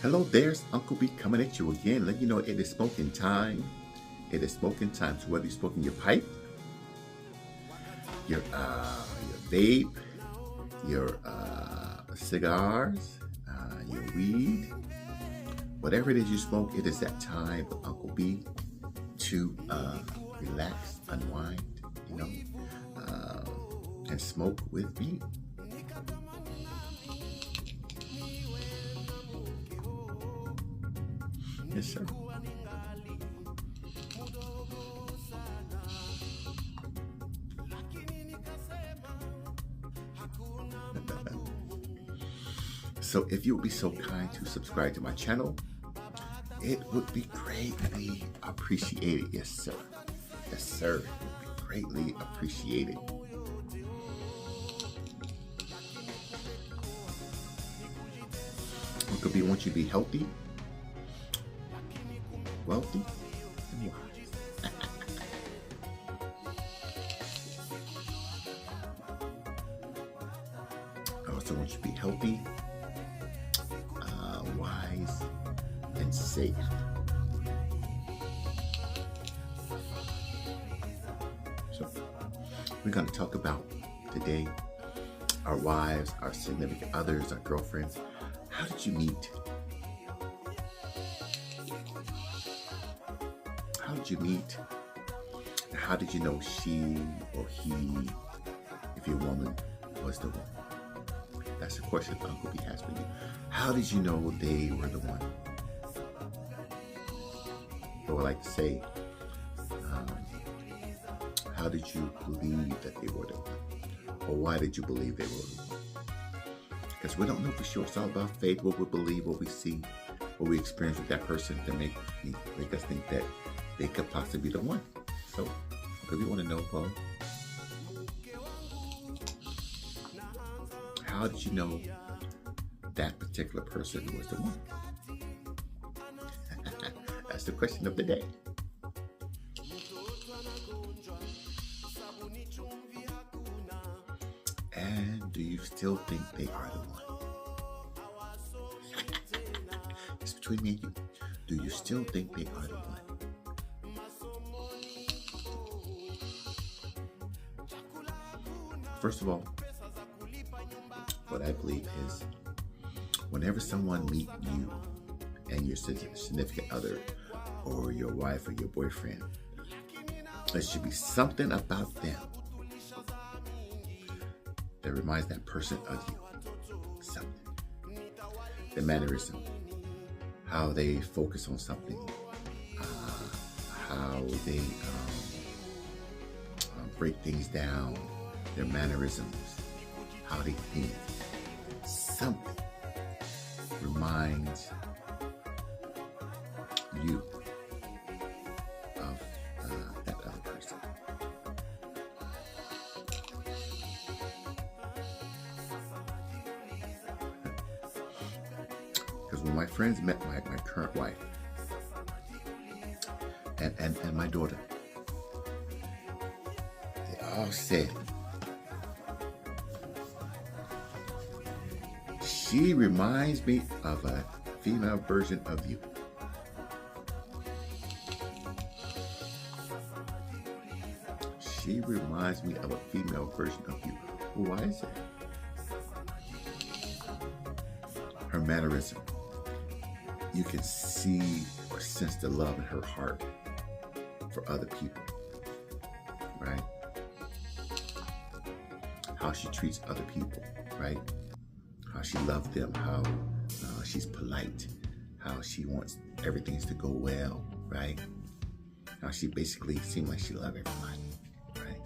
Hello, there's Uncle B coming at you again. Let you know it is smoking time. It is smoking time. So whether you're smoking your pipe, your vape, your cigars, your weed, whatever it is you smoke, it is that time with Uncle B to relax, unwind, and smoke with me. Yes, sir. So if you would be so kind to subscribe to my channel, it would be greatly appreciated. Yes, sir. Yes, sir. It would be greatly appreciated. Uncle B wants you to be healthy, wealthy, and wise. I also want you to be healthy, wise, and safe. So we're going to talk about today our wives, our significant others, our girlfriends. How did you meet? How did you meet? And how did you know she or he, if you're a woman, was the one? That's the question Uncle B has for you. How did you know they were the one? Or I like to say, how did you believe that they were the one? Or why did you believe they were the one? Because we don't know for sure. It's all about faith, what we believe, what we see, what we experience with that person to make us think that they could possibly be the one. So, if you want to know, well, how did you know that particular person was the one? That's the question of the day. And do you still think they are the one? It's between me and you. Do you still think they are the one? First of all, what I believe is whenever someone meets you and your significant other or your wife or your boyfriend, there should be something about them that reminds that person of you. Something. The mannerism, how they focus on something, how they break things down, their mannerisms, how they think. Something reminds you of that other person. Because when my friends met my current wife and my daughter, they all said, she reminds me of a female version of you. She reminds me of a female version of you. Well, why is that? Her mannerism. You can see or sense the love in her heart for other people, right? How she treats other people, right? How she loves them, how she's polite, how she wants everything to go well, right? How she basically seems like she loves everybody, right?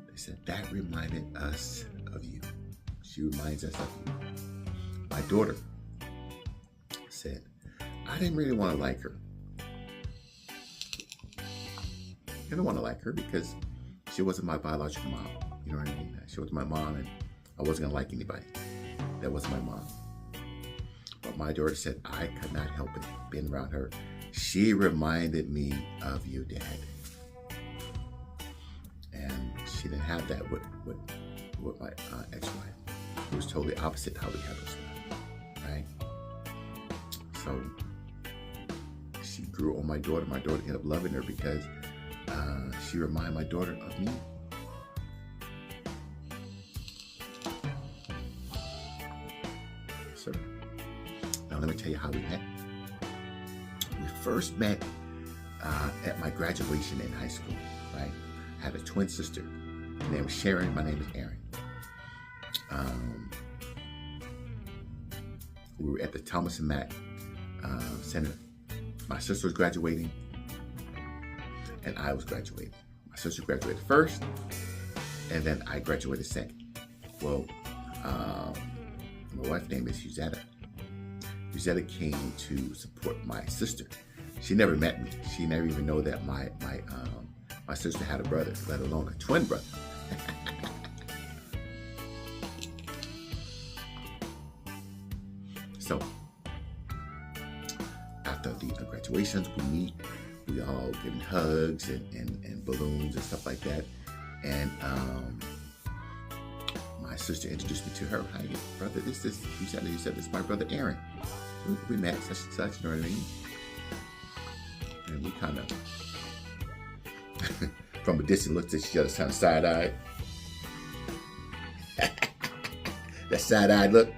They said that reminded us of you. She reminds us of you. My daughter said, I didn't really want to like her. I didn't want to like her because she wasn't my biological mom. You know what I mean? She was my mom and I wasn't going to like anybody. That was my mom. But my daughter said, I could not help it being around her. She reminded me of you, Dad. And she didn't have that with my ex-wife. It was totally opposite how we handled stuff, right? so she grew on my daughter. My daughter ended up loving her because she reminded my daughter of me. Sir. Now let me tell you how we met. We first met at my graduation in high school, right? I had a twin sister. Her name was Sharon. My name is Aaron. We were at the Thomas and Mack Center. My sister was graduating, and I was graduating. My sister graduated first, and then I graduated second. Well, my wife's name is Huzetta. Huzetta came to support my sister. She never met me. She never even know that my sister had a brother, let alone a twin brother. So after the graduations, we meet. We all giving hugs and balloons and stuff like that. And my sister introduced me to her. Hi, brother, you said this is my brother Aaron. We met such and such, you know what I mean? And we kind of, from a distance, looked at each other, kind of side-eyed. That side-eyed look.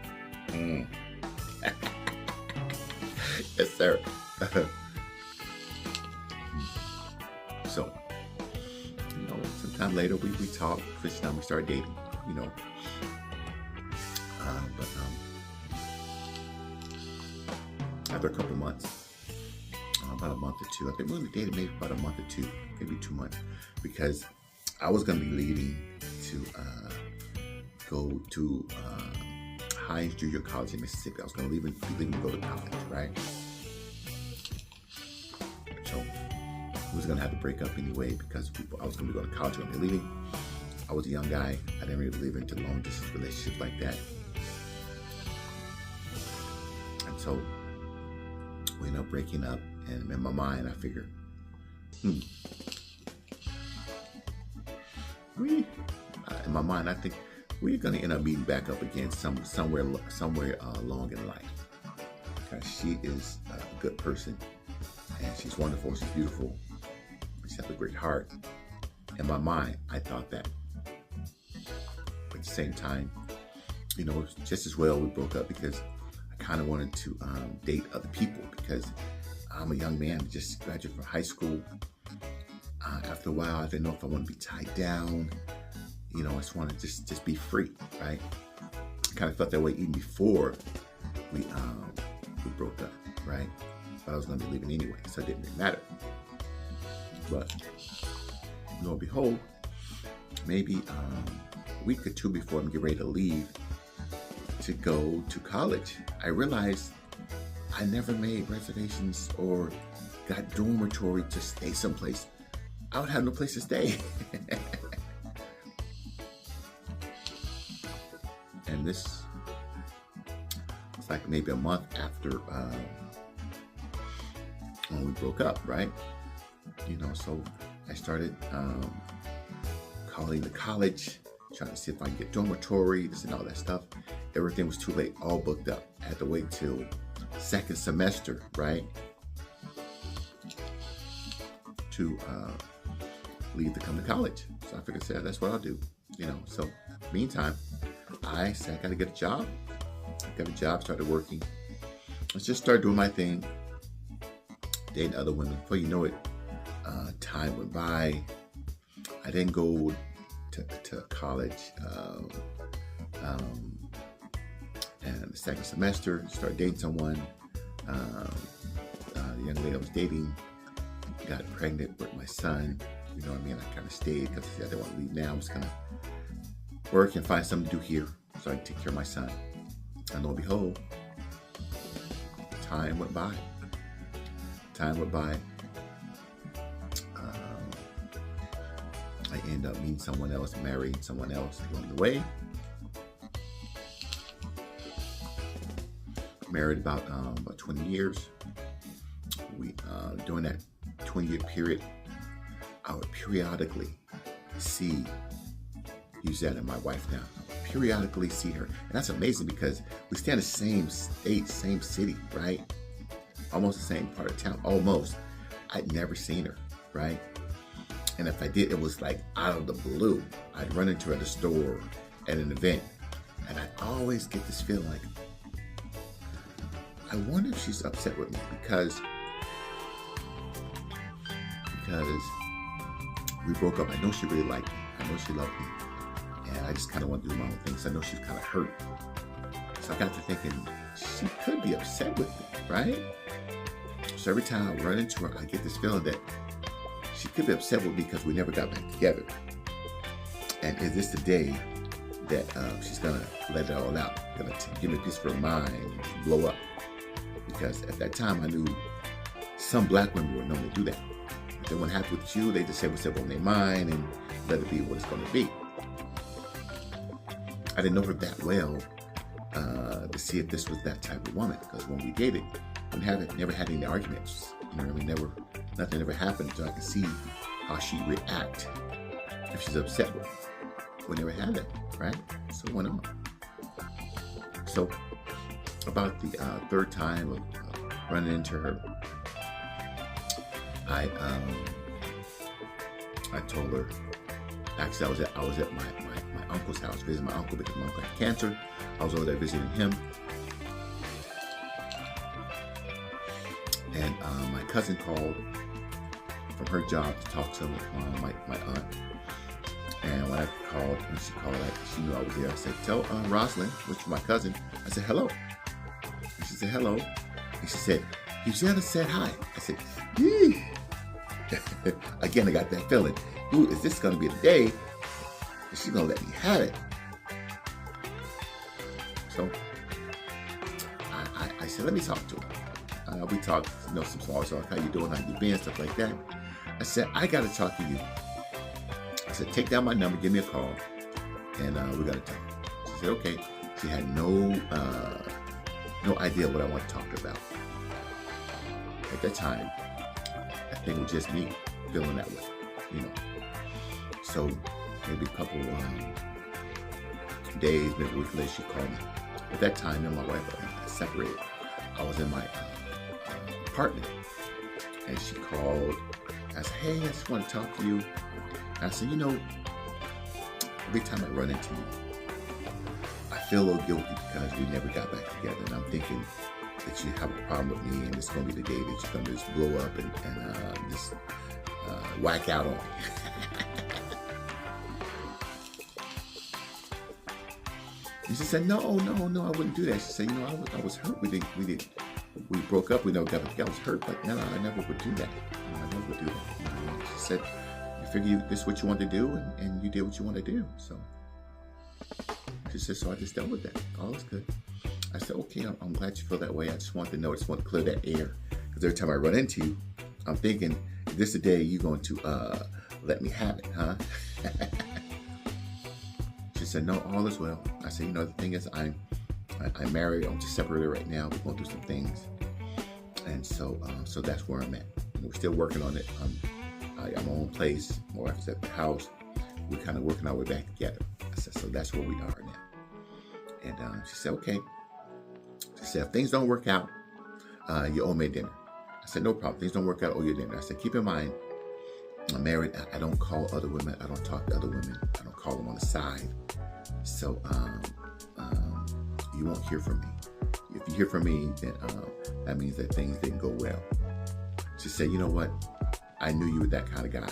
Yes, sir. So, sometime later we talked. Chris and I, we started dating, But after a couple of months, about a month or two, I think we only dated maybe about a month or two, maybe 2 months, because I was going to be leaving to go to Hines Junior College in Mississippi. I was going to leave to go to college, right? So we was going to have to break up anyway because I was going to be going to college, going to be leaving. I was a young guy. I didn't really believe into long distance relationships like that. And so we ended up breaking up, and in my mind I figured, in my mind I think we're going to end up meeting back up again somewhere along in life, because she is a good person, and she's wonderful, she's beautiful, she has a great heart. In my mind, I thought that. But at the same time, just as well we broke up because I kind of wanted to date other people, because I'm a young man, just graduated from high school. After a while, I didn't know if I want to be tied down. I just want to just be free, right? I kind of felt that way even before we broke up, right? But I was going to be leaving anyway, so it didn't really matter. But lo and behold, maybe a week or two before I'm getting ready to leave to go to college, I realized I never made reservations or got dormitory to stay someplace. I would have no place to stay. And this was like maybe a month after when we broke up, right? So I started calling the college, trying to see if I can get dormitory, this and all that stuff. Everything was too late, all booked up. I had to wait till second semester, right, to leave to come to college. So I figured, that's what I'll do, So meantime, I said, I got to get a job. I got a job, started working. Let's just start doing my thing, dating other women. Before you know it, time went by. I didn't go to college. And the second semester, started dating someone. The young lady I was dating got pregnant with my son. You know what I mean? I kind of stayed because I didn't want to leave now. I was going to work and find something to do here so I can take care of my son. And lo and behold, time went by. I ended up meeting someone else, marrying someone else along the way. Married about 20 years. During that 20-year period, I would periodically see Huzetta, my wife now. Periodically see her. And that's amazing because we stay in the same state, same city, right? almost the same part of town, almost. I'd never seen her, right? And if I did, it was like out of the blue. I'd run into her at a store, at an event, and I'd always get this feeling like, I wonder if she's upset with me because we broke up. I know she really liked me. I know she loved me. And I just kind of want to do my own thing. So I know she's kind of hurt. So I got to thinking, she could be upset with me, right? So every time I run into her, I get this feeling that she could be upset with me because we never got back together. And is this the day that she's going to let it all out? Going to give me a piece of her mind and blow up? Because at that time, I knew some black women were known to do that. If they weren't happy with you, they just say what's up on their mind and let it be what it's going to be. I didn't know her that well to see if this was that type of woman. Because when we dated, we never had any arguments. You know what I mean? Nothing ever happened, so I could see how she'd react if she's upset with me. We never had that, right? So it went on. So about the third time of running into her, I told her. Actually, I was at my uncle's house visiting my uncle because my uncle had cancer. I was over there visiting him, and my cousin called from her job to talk to my aunt. And when she called, she knew I was there. I said, "Tell Rosalind," which is my cousin. I said, "Hello." And she said, "Hello." And she said, "Eugenia said hi." I said, "Yee." Again, I got that feeling. Ooh, is this going to be the day that she's going to let me have it? So I said, let me talk to her. We talked, some small talk. How you doing? How you been? Stuff like that. I said, I got to talk to you. I said, take down my number, give me a call, and we got to talk. She said, okay. She had no idea what I want to talk about. At that time, I think it was just me feeling that way, you know. So maybe a couple days, maybe a week later, she called me. At that time, me and my wife separated. I was in my apartment, and she called. I said, hey, I just want to talk to you. And I said, you know, every time I run into you, I feel a little guilty because we never got back together. And I'm thinking that you have a problem with me, and it's going to be the day that you're going to just blow up and just whack out on me. And she said, no, I wouldn't do that. She said, you know, I was hurt. We broke up. We never got together. I was hurt, but no, I never would do that. I never would do that. You know, she said, you figure this is what you want to do, and you did what you want to do. So she said, so I just dealt with that. All is good. I said, okay, I'm glad you feel that way. I just wanted to know. I just want to clear that air. Because every time I run into you, I'm thinking, this is the day you're going to let me have it, huh? She said, no, all is well. I said, you know, the thing is, I'm married. I'm just separated right now. We're going through some things. And so that's where I'm at. We're still working on it. I got my own place. My wife's at the house. We're kind of working our way back together. I said, so that's where we are now. And she said, okay. She said, if things don't work out, you owe me dinner. I said, no problem. Things don't work out, I owe you dinner. I said, keep in mind, I'm married. I don't call other women. I don't talk to other women. I don't call them on the side. So you won't hear from me. If you hear from me, then that means that things didn't go well. She said, you know what? I knew you were that kind of guy.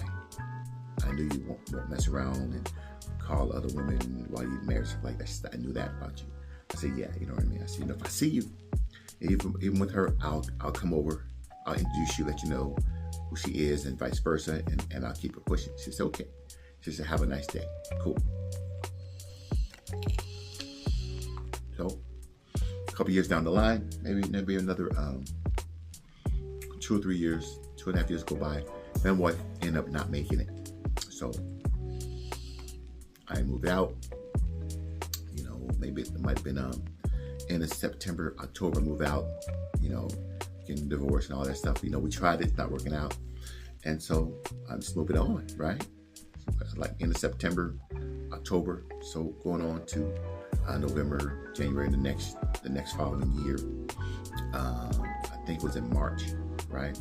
I knew you won't mess around and call other women while you're married, stuff like that. She said, I knew that about you. I said, yeah, you know what I mean? I said, you know, if I see you, even with her, I'll come over. I'll introduce you, let you know who she is, and vice versa, and I'll keep it pushing. She said, okay. She said, have a nice day. Cool. So, a couple years down the line, maybe another 2 or 3 years, 2.5 years go by, then wife ended up not making it. So, I moved out. You know, maybe it might have been end of September, October, move out. You know, getting divorced and all that stuff. You know, we tried it, not working out. And so I'm just moving on, right? Like end of September, October. So going on to November, January, the next following year. I think it was in March, right?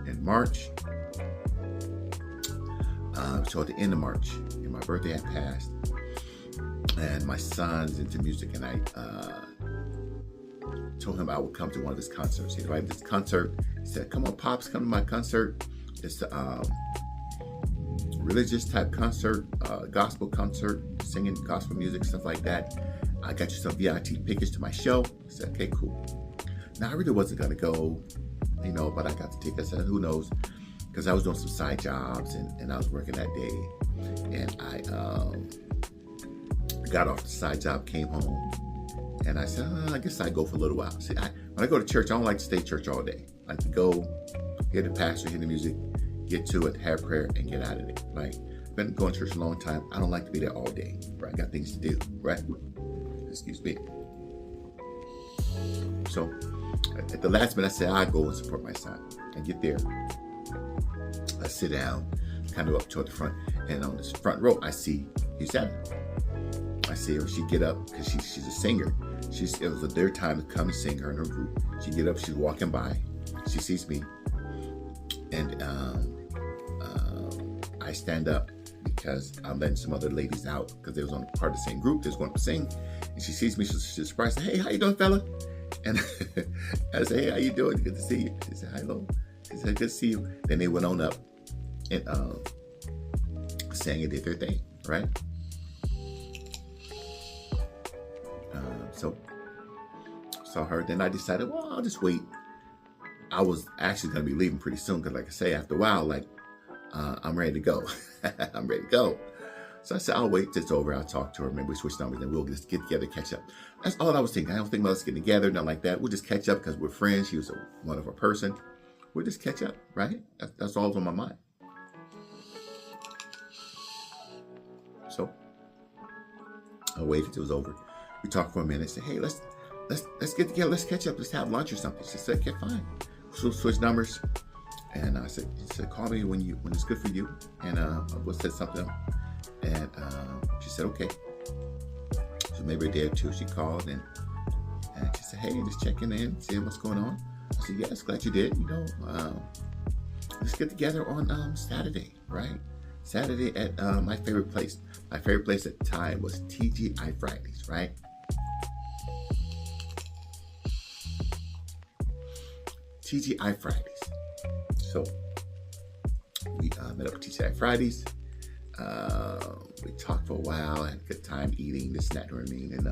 In March, so at the end of March, and my birthday had passed, and my son's into music, and I told him I would come to one of his concerts. He invited this concert. He said, "Come on, Pops, come to my concert. It's a religious type concert, gospel concert, singing gospel music, stuff like that. I got you some VIP tickets to my show." I said, "Okay, cool." Now, I really wasn't going to go, but I got the tickets. I said, who knows? Because I was doing some side jobs, and I was working that day. And I got off the side job, came home, and I said, I guess I'd go for a little while. See, when I go to church, I don't like to stay at church all day. I like to go, hear the pastor, hear the music, get to it, have prayer, and get out of it, right? I've been going to church a long time. I don't like to be there all day, right? I got things to do, right? Excuse me. So at the last minute, I said, I'll go and support my son and get there. I sit down, kind of up toward the front, and on this front row, I see Susanna. I see her. She get up because she's a singer. It was their time to come and sing, her and her group. She get up. She's walking by. She sees me, and I stand up because I'm letting some other ladies out because they was on part of the same group. They was going to sing, and she sees me. She's surprised. "Hey, how you doing, fella?" And I say, "Hey, how you doing? Good to see you." She said, "Hello." She said, "Good to see you." Then they went on up and sang and did their thing, right? So saw her. Then I decided, well, I'll just wait. I was actually going to be leaving pretty soon because, like I say, after a while, I'm ready to go. I'm ready to go. So I said, I'll wait till it's over. I'll talk to her. Maybe we switch numbers and we'll just get together, catch up. That's all I was thinking. I don't think about us getting together, nothing like that. We'll just catch up because we're friends. She was a wonderful person. We'll just catch up, right? That's all on my mind. So I waited till it was over. We talked for a minute. Said, "Hey, let's get together. Let's catch up. Let's have lunch or something." She said, "Okay, fine." So switch numbers, and I said, "Call me when it's good for you." And we'll set something up. And she said, "Okay." So maybe a day or two, she called and she said, "Hey, just checking in, seeing what's going on." I said, "Yes, glad you did. Let's get together on Saturday, right? Saturday at my favorite place. My favorite place at the time was TGI Fridays, right? TGI Fridays. So we met up at TGI Fridays. We talked for a while, had a good time eating this, that, and everything. And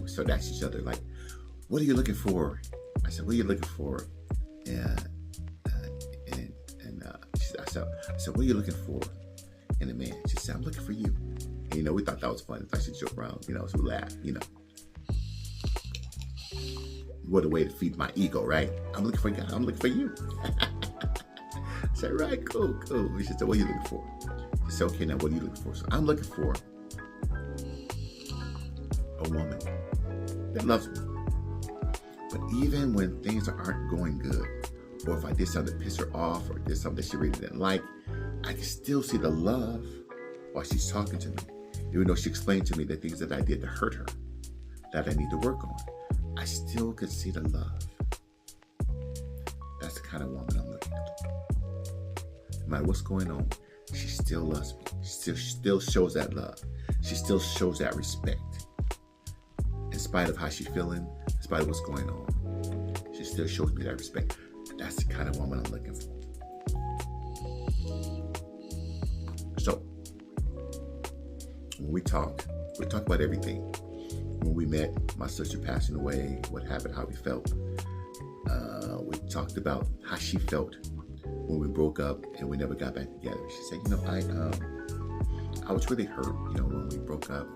we started asking each other, like, "What are you looking for?" I said, "What are you looking for?" I said, "What are you looking for in a man?" She said, "I'm looking for you." And, we thought that was funny. I should joke around, so we laughed, What a way to feed my ego, right? I'm looking for a guy. I'm looking for you. I said, "Right, cool. She said, "What are you looking for?" I said, "Okay, now what are you looking for?" So I'm looking for a woman that loves me. But even when things aren't going good, or if I did something to piss her off, or did something that she really didn't like, I can still see the love while she's talking to me. Even though she explained to me the things that I did to hurt her, that I need to work on, I still could see the love. That's the kind of woman I'm looking for. No matter what's going on, she still loves me. She still shows that love. She still shows that respect. In spite of how she's feeling, in spite of what's going on, she still shows me that respect. That's the kind of woman I'm looking for. So, when we talk about everything. When we met, my sister passing away, what happened, how we felt. We talked about how she felt when we broke up and we never got back together. She said, I was really hurt, when we broke up.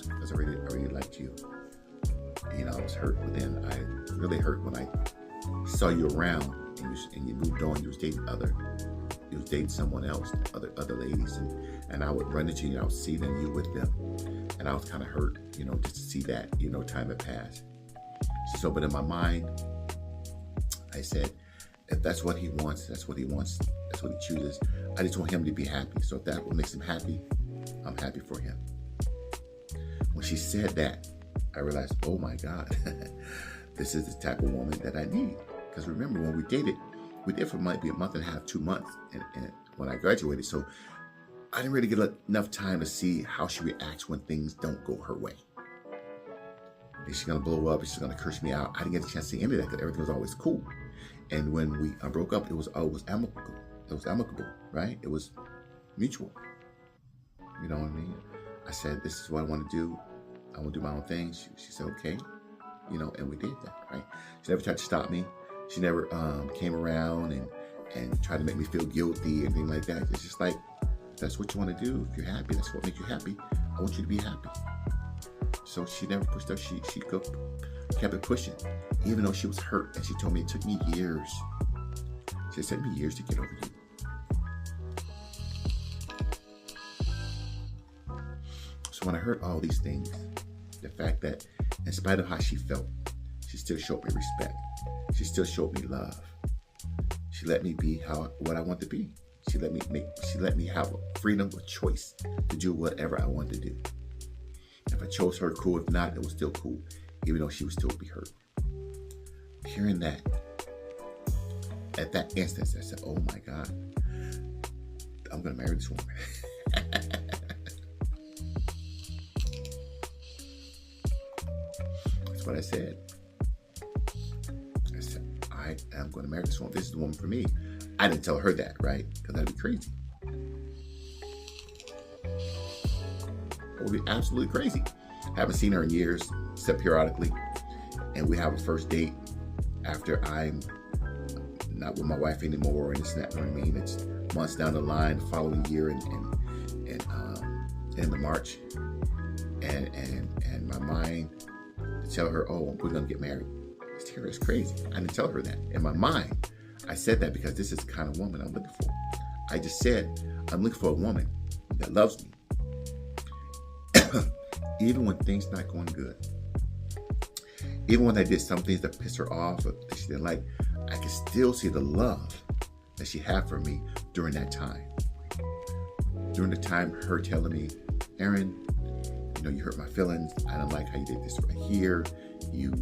Because I really liked you. I was hurt, but then I really hurt when I saw you around and you moved on. You was dating someone else, other ladies, and I would run into you, and I would see them, you with them, and I was kind of hurt, just to see that, time had passed. So, but in my mind, I said, If that's what he wants, that's what he wants, that's what he chooses. I just want him to be happy. So if that what makes him happy, I'm happy for him. When she said that, I realized, oh my God, this is the type of woman that I need. Because remember, when we dated for maybe a month and a half, 2 months, and when I graduated. So I didn't really get enough time to see how she reacts when things don't go her way. Is she gonna blow up? Is she gonna curse me out? I didn't get a chance to see any of that because everything was always cool. And when we broke up, it was amicable. It was amicable, right? It was mutual. You know what I mean? I said, this is what I want to do. I want to do my own thing. She said, okay. You know, and we did that, right? She never tried to stop me. She never came around and tried to make me feel guilty or anything like that. It's just like, if that's what you want to do. If you're happy, that's what makes you happy. I want you to be happy. So she never pushed up. She kept it pushing, even though she was hurt. And she told me it took me years. She said, it took me years to get over you. So when I heard all these things, the fact that in spite of how she felt, she still showed me respect. She still showed me love. She let me be what I want to be. She let me have a freedom of choice to do whatever I wanted to do. If I chose her, cool. If not, it was still cool, even though she would still be hurt. Hearing that, at that instance, I said, oh my God, I'm going to marry this woman. That's what I said. I said, I am going to marry this woman. This is the woman for me. I didn't tell her that, right? Because that'd be crazy. It would be absolutely crazy. I haven't seen her in years, except periodically. And we have a first date after I'm not with my wife anymore, and it's not, you know what I mean? It's months down the line, the following year in the March. And my mind to tell her, oh, we're gonna get married. It's crazy. I didn't tell her that. In my mind, I said that because this is the kind of woman I'm looking for. I just said, I'm looking for a woman that loves me. Even when things not going good. Even when I did some things that pissed her off or that she didn't like, I could still see the love that she had for me during that time. During the time her telling me, Aaron, you know, you hurt my feelings. I don't like how you did this right here. You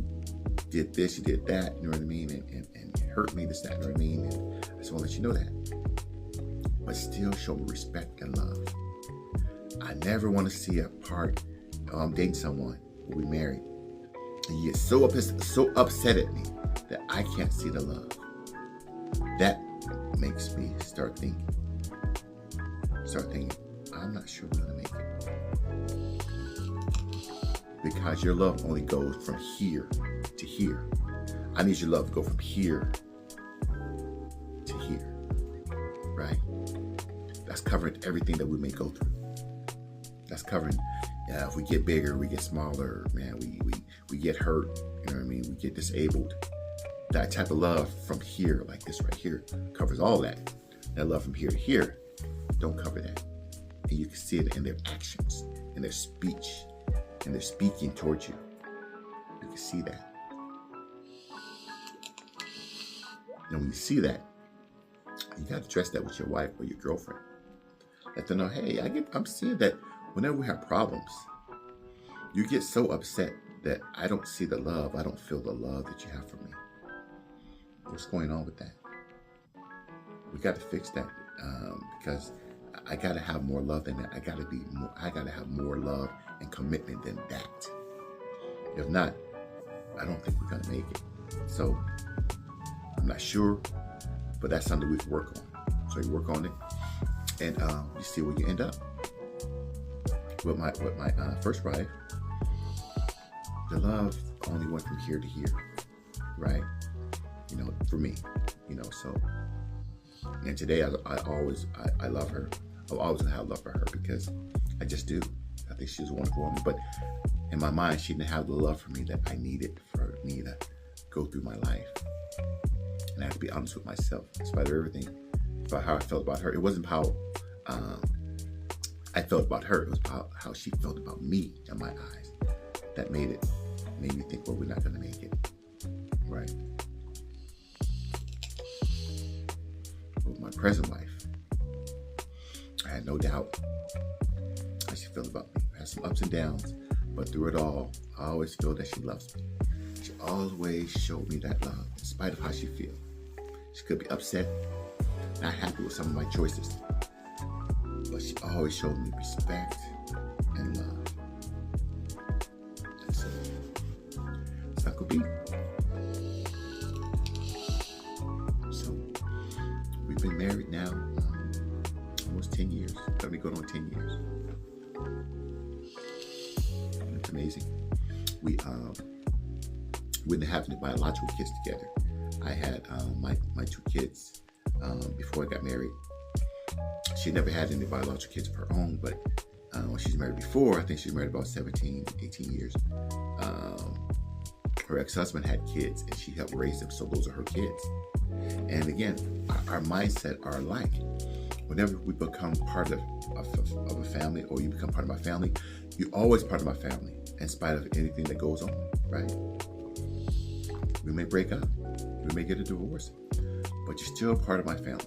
did this, you did that, you know what I mean? And it hurt me, this, that, you know what I mean? And I just want to let you know that. But still show me respect and love. I never want to see a part, I'm dating someone, we'll be married, and you get so upset at me that I can't see the love. That makes me start thinking, I'm not sure we're going to make it. Because your love only goes from here to here. I need your love to go from here to here, right? That's covering everything that we may go through. That's covering, if we get bigger, we get smaller, man, we get hurt, you know what I mean? We get disabled. That type of love from here, like this right here, covers all that. That love from here to here, don't cover that. And you can see it in their actions, in their speech, and they're speaking towards you. You can see that. And when you see that, you got to address that with your wife or your girlfriend. Let them know, hey, I'm seeing that whenever we have problems, you get so upset that I don't see the love. I don't feel the love that you have for me. What's going on with that? We got to fix that because I got to have more love than that. I got to have more love and commitment than that. If not, I don't think we're going to make it. So I'm not sure, but that's something we can work on. So you work on it and you see where you end up. With my first wife, the love only went from here to here, right? You know, for me, you know, so, and today I love her. I'll always have love for her because I just do. I think she's a wonderful woman, but in my mind, she didn't have the love for me that I needed for me to go through my life. And I have to be honest with myself, in spite of everything, about how I felt about her. It wasn't how I felt about her. It was about how she felt about me in my eyes. That made me think, well, we're not going to make it. Right? my present wife, I had no doubt how she felt about me. I had some ups and downs, but through it all, I always feel that she loves me. She always showed me that love, in spite of how she feels. She could be upset, not happy with some of my choices, but she always showed me respect and love. And so, it's Uncle B. So, we've been married now almost 10 years. Probably going on 10 years. And it's amazing. We didn't have any biological kids together. I had my two kids before I got married. She never had any biological kids of her own, but when she was married before, I think she was married about 17, 18 years. Her ex-husband had kids, and she helped raise them, so those are her kids. And again, our mindset are alike. Whenever we become part of a family, or you become part of my family, you're always part of my family, in spite of anything that goes on, right? We may break up, we may get a divorce, but you're still part of my family.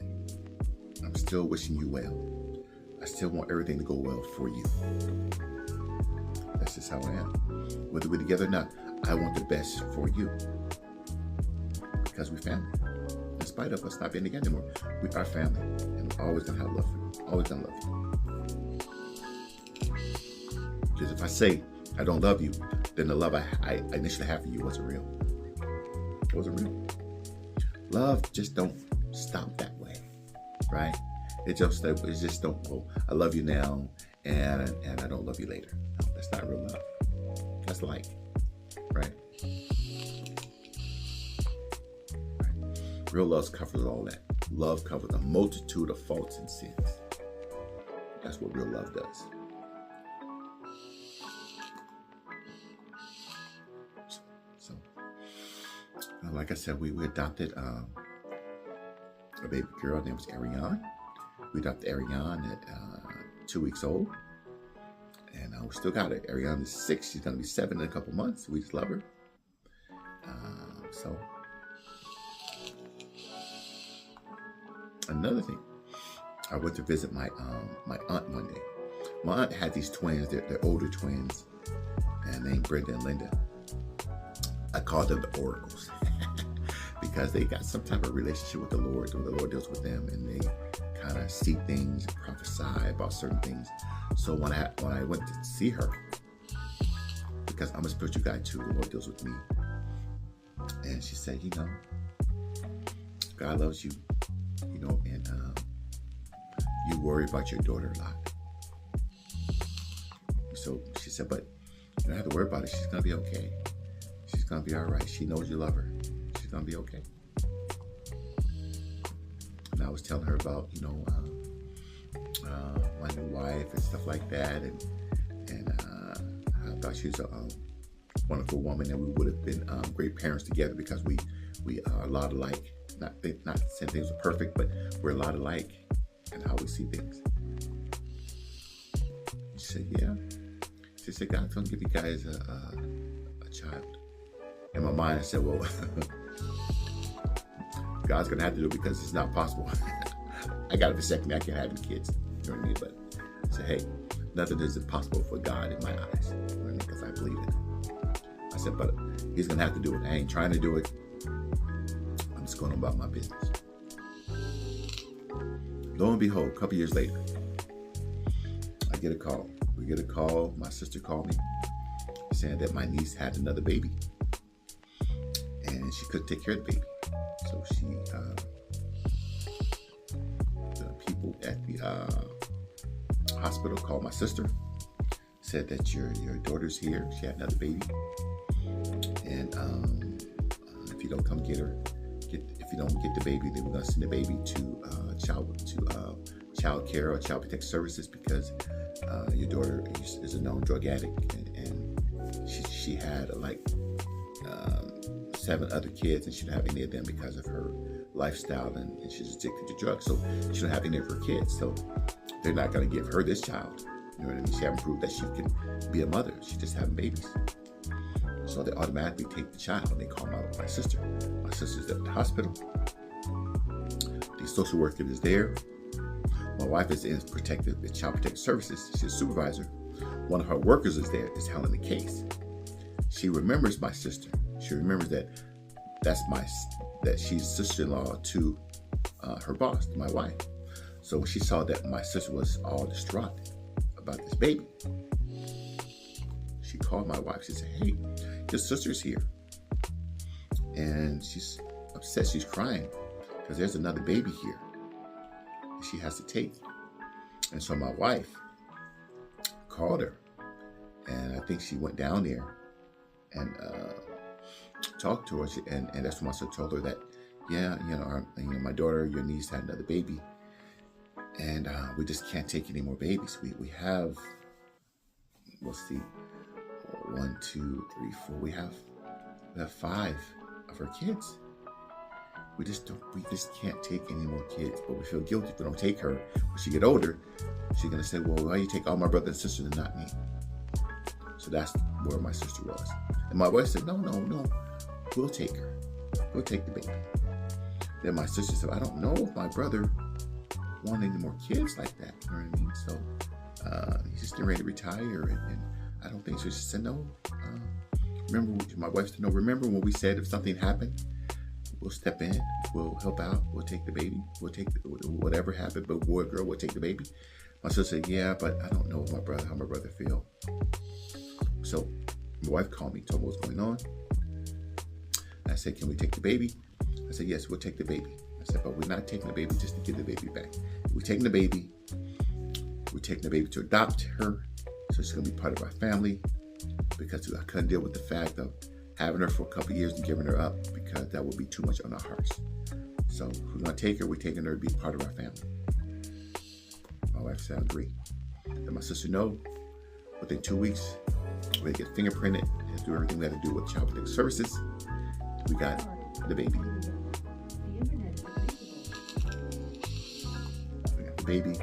I'm still wishing you well. I still want everything to go well for you. That's just how I am. Whether we're together or not, I want the best for you. Because we're family. In spite of us not being together anymore, we are family. And I'm always going to have love for you. Always going to love you. Because if I say I don't love you, then the love I initially had for you wasn't real. It wasn't real. Love just don't stop that way, right? It just don't go, I love you now and I don't love you later. No, that's not real love. That's like, right? Real love covers all that. Love covers a multitude of faults and sins. That's what real love does. So like I said, we adopted a baby girl named Ariane. We adopted Ariane at 2 weeks old. And we still got her. Ariane is 6. She's going to be 7 in a couple months. We just love her. So, another thing. I went to visit my aunt one day. My aunt had these twins. They're older twins. And named Brenda and Linda. I call them the oracles. Because they got some type of relationship with the Lord. The Lord deals with them. And they kind of see things, prophesy about certain things. So when I went to see her, because I'm a spiritual guy too, the Lord deals with me. And she said, God loves you, and you worry about your daughter a lot. So she said, but you don't have to worry about it. She's going to be okay. She's going to be all right. She knows you love her. She's going to be okay. And I was telling her about, my new wife and stuff like that, and I thought she was a wonderful woman, and we would have been great parents together because we are a lot alike. Not saying things are perfect, but we're a lot alike in how we see things. She said, yeah. She said, God's gonna give you guys a child. In my mind, I said, well, God's gonna have to do it because it's not possible. I got a vasectomy. I can't have any kids. You know what I mean? But I said, hey, nothing is impossible for God in my eyes. You know what I mean? Because I believe it. I said, but He's going to have to do it. I ain't trying to do it. I'm just going about my business. Lo and behold, a couple years later, I get a call. We get a call. My sister called me saying that my niece had another baby. And she couldn't take care of the baby. So the people at the hospital called my sister, said that your daughter's here. She had another baby, and if you don't come get her, if you don't get the baby, then we're gonna send the baby to child care or child protective services because your daughter is a known drug addict, and she had 7 other kids, and she didn't have any of them because of her lifestyle, and she's addicted to drugs, so she don't have any of her kids. So they're not going to give her this child. You know what I mean? She haven't proved that she can be a mother. She's just having babies. So they automatically take the child, and they call my sister. My sister's at the hospital. The social worker is there. My wife is in Child Protective Services. She's a supervisor. One of her workers is there, is handling the case. She remembers my sister. She remembers that she's sister-in-law to her boss, my wife. So when she saw that my sister was all distraught about this baby, she called my wife. She said, "Hey, your sister's here, and she's upset. She's crying because there's another baby here she has to take." And so my wife called her, and I think she went down there and talked to her. And that's when my sister told her that, yeah, my daughter, your niece had another baby, and we just can't take any more babies. We have, let's see, 1, 2, 3, 4. We have 5 of her kids. We just can't take any more kids, but we feel guilty if we don't take her. When she get older, she's gonna say, "Well, why you take all my brothers and sisters and not me?" So that's where my sister was. And my wife said, no, we'll take her. We'll take the baby. Then my sister said, "I don't know if my brother wanted any more kids like that." You know what I mean? So he's just getting ready to retire, and I don't think so. She said, "No. Remember," my wife said, "No, remember when we said if something happened, we'll step in, we'll help out, we'll take the baby, we'll take whatever happened, but boy or girl, we'll take the baby." My sister said, "Yeah, but I don't know how my brother feel." So my wife called me, told me what's going on. I said, "Can we take the baby?" I said, "Yes, we'll take the baby." I said, "But we're not taking the baby just to give the baby back. We're taking the baby to adopt her, so she's gonna be part of our family, because I couldn't deal with the fact of having her for a couple of years and giving her up, because that would be too much on our hearts. So if we're gonna take her, we're taking her to be part of our family." My wife said, "I agree." Let my sister know within 2 weeks, we're gonna get fingerprinted and do everything we got to do with Child Protective Services. We got the baby. We got the baby,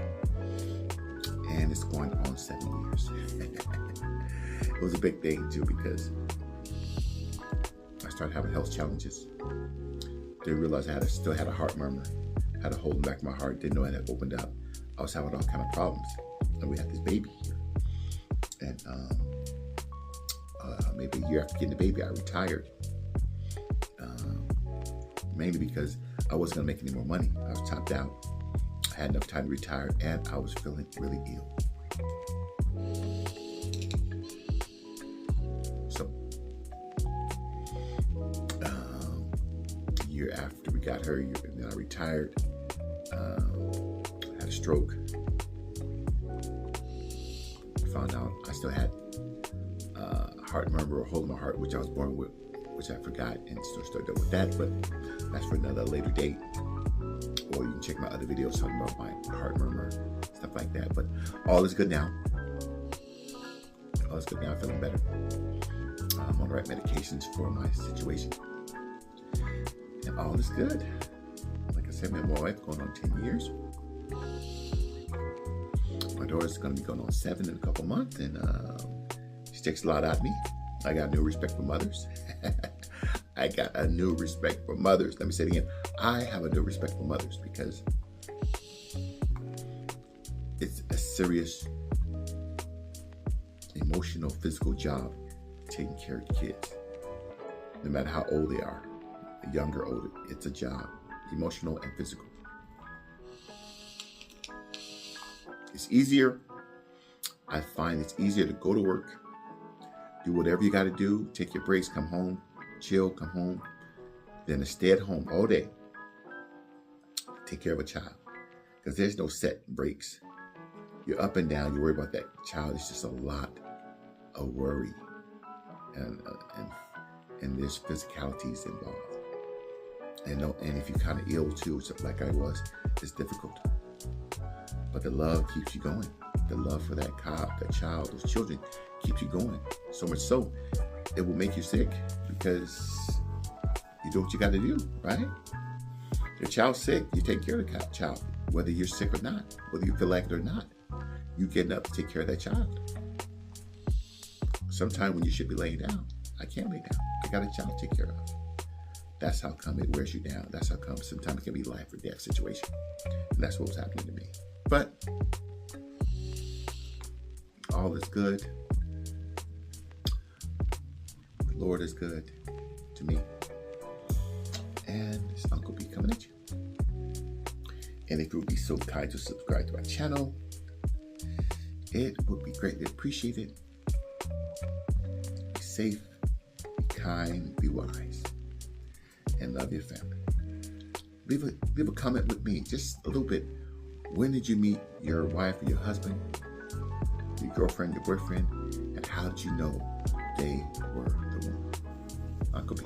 and it's going on 7 years. It was a big thing too, because I started having health challenges. Didn't realize I still had a heart murmur. Had a hole in the back of my heart. Didn't know it had opened up. I was having all kind of problems, and we had this baby here. And maybe a year after getting the baby, I retired. Mainly because I wasn't gonna make any more money. I was topped out. I had enough time to retire, and I was feeling really ill. So, a year after we got her, and then I retired. I had a stroke. Found out I still had heart murmur, or hole in my heart, which I was born with, which I forgot, and still started with that. But that's for another later date. Or you can check my other videos talking about my heart murmur, stuff like that. But all is good now. All is good now. I'm feeling better. I'm on the right medications for my situation, and all is good. Like I said, me and my wife going on 10 years. My daughter's going to be going on 7 in a couple months, and she takes a lot out of me. I got a new respect for mothers. I got a new respect for mothers. Let me say it again. I have a new respect for mothers, because it's a serious, emotional, physical job taking care of kids. No matter how old they are, younger or older, it's a job, emotional and physical. It's easier. I find it's easier to go to work, do whatever you got to do, take your breaks, come home, chill, come home, than to stay at home all day, take care of a child. Because there's no set breaks. You're up and down. You worry about that child. It's just a lot of worry, and there's physicalities involved. And if you're kind of ill too, like I was, it's difficult. But the love keeps you going. The love for that child, those children, keeps you going. So much so, it will make you sick, because you do what you got to do, right? Your child's sick, you take care of the child, whether you're sick or not, whether you feel like it or not. You getting up to take care of that child. Sometimes when you should be laying down, I can't lay down. I got a child to take care of. That's how come it wears you down. That's how come sometimes it can be life or death situation. And that's what was happening to me. But all is good. The Lord is good to me. And it's Uncle B coming at you. And if you would be so kind to subscribe to my channel, it would be greatly appreciated. Be safe, be kind, be wise, and love your family. Leave a comment with me, just a little bit. When did you meet your wife or your husband, your girlfriend, your boyfriend, and how did you know they were the one? Uncle B.